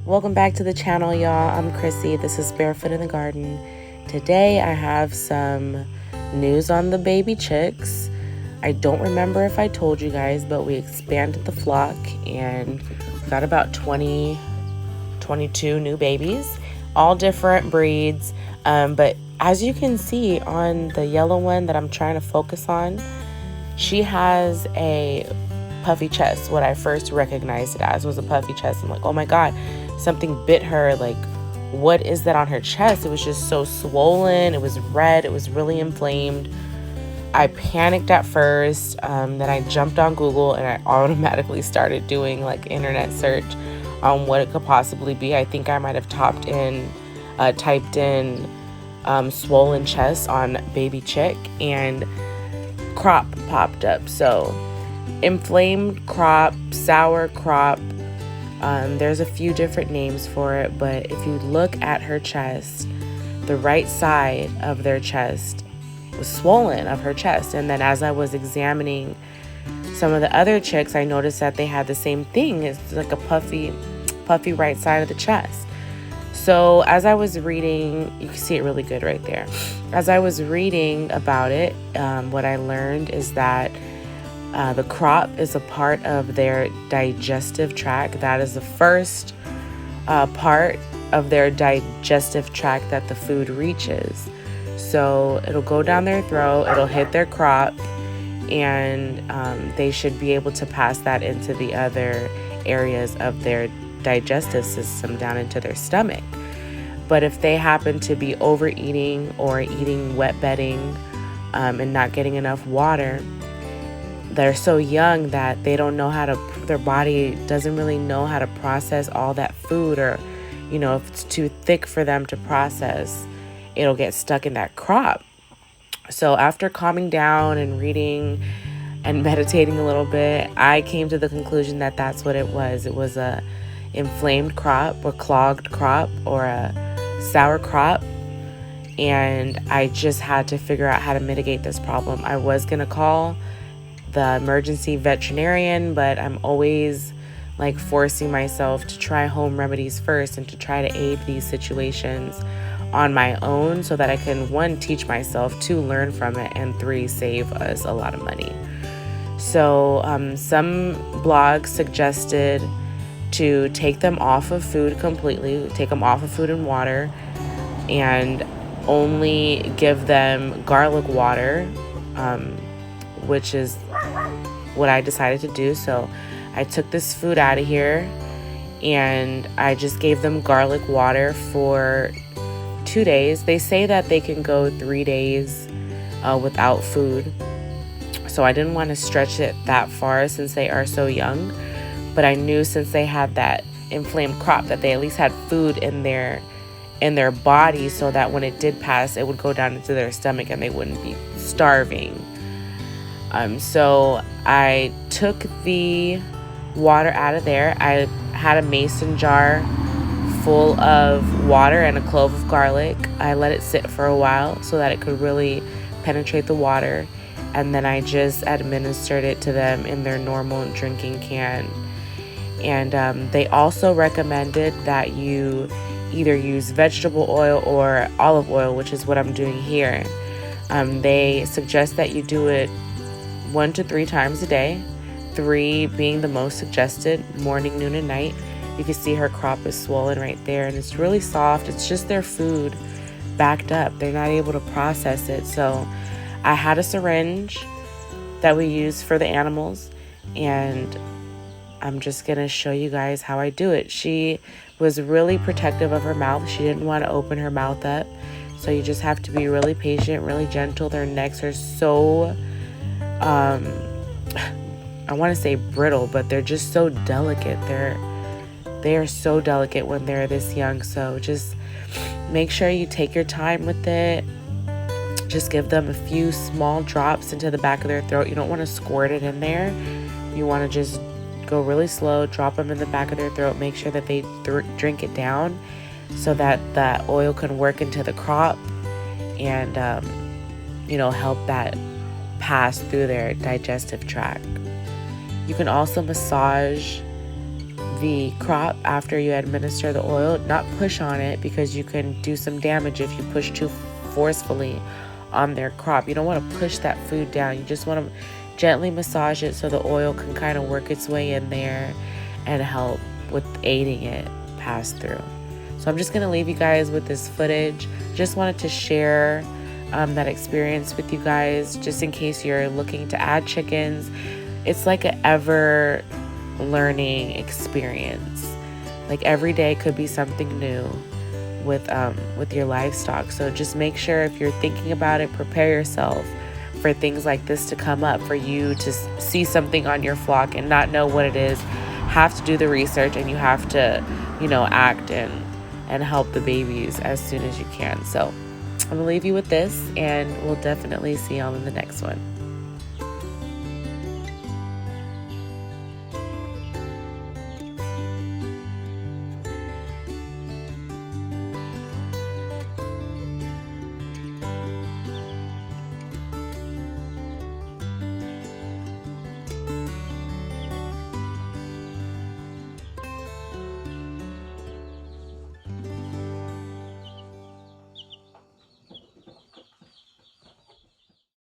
Welcome back to the channel, y'all. I'm Chrissy. This is Barefoot in the Garden. Today I have some news on the baby chicks. I don't remember if I told you guys, but we expanded the flock and got about 22 new babies, all different breeds. But as you can see on the yellow one that I'm trying to focus on, she has a puffy chest. What I first recognized it as was a puffy chest. I'm like, oh my God, something bit her. Like, what is that on her chest? It was just so swollen. It was red. It was really inflamed. I panicked at first. Then I jumped on Google and I automatically started doing like internet search on what it could possibly be. I think I might have typed in swollen chest on baby chick, and crop popped up. So inflamed crop, sour crop. There's a few different names for it, but if you look at her chest, the right side of their chest was swollen of her chest. And then as I was examining some of the other chicks, I noticed that they had the same thing. It's like a puffy right side of the chest. So as I was reading, you can see it really good right there. As I was reading about it, what I learned is that the crop is a part of their digestive tract. That is the first part of their digestive tract that the food reaches. So it'll go down their throat, it'll hit their crop, and they should be able to pass that into the other areas of their digestive system down into their stomach. But if they happen to be overeating or eating wet bedding and not getting enough water, they're so young that they don't know how to, their body doesn't really know how to process all that food, or, you know, if it's too thick for them to process, it'll get stuck in that crop. So after calming down and reading and meditating a little bit, I came to the conclusion that that's what it was. It was a inflamed crop or clogged crop or a sour crop. And I just had to figure out how to mitigate this problem. I was going to call the emergency veterinarian, but I'm always like forcing myself to try home remedies first and to try to aid these situations on my own so that I can, 1, teach myself, 2, learn from it, and 3, save us a lot of money. So some blogs suggested to take them off of food completely, take them off of food and water, and only give them garlic water, which is what I decided to do. So I took this food out of here and I just gave them garlic water for 2 days. They say that they can go 3 days without food. So I didn't want to stretch it that far since they are so young. But I knew since they had that inflamed crop that they at least had food in their body, so that when it did pass, it would go down into their stomach and they wouldn't be starving. So I took the water out of there. I had a mason jar full of water and a clove of garlic. I let it sit for a while so that it could really penetrate the water. And then I just administered it to them in their normal drinking can. And they also recommended that you either use vegetable oil or olive oil, which is what I'm doing here. They suggest that you do it 1 to 3 times a day, 3 being the most suggested, morning, noon, and night. You can see her crop is swollen right there, and it's really soft. It's just their food backed up. They're not able to process it. So I had a syringe that we use for the animals, and I'm just going to show you guys how I do it. She was really protective of her mouth. She didn't want to open her mouth up. So you just have to be really patient, really gentle. Their necks are so, I want to say brittle, but they're just so delicate. They are so delicate when they're this young. So just make sure you take your time with it. Just give them a few small drops into the back of their throat. You don't want to squirt it in there. You want to just go really slow, drop them in the back of their throat, make sure that they drink it down so that the oil can work into the crop and, help that pass through their digestive tract. You can also massage the crop after you administer the oil. Not push on it, because you can do some damage if you push too forcefully on their crop. You don't want to push that food down. You just want to gently massage it so the oil can kind of work its way in there and help with aiding it pass through. So I'm just going to leave you guys with this footage. Just wanted to share that experience with you guys, just in case you're looking to add chickens. It's like an ever learning experience. Like every day could be something new with your livestock. So just make sure, if you're thinking about it, prepare yourself for things like this to come up, for you to see something on your flock and not know what it is. Have to do the research, and you have to, act and help the babies as soon as you can. So I'm gonna leave you with this, and we'll definitely see y'all in the next one.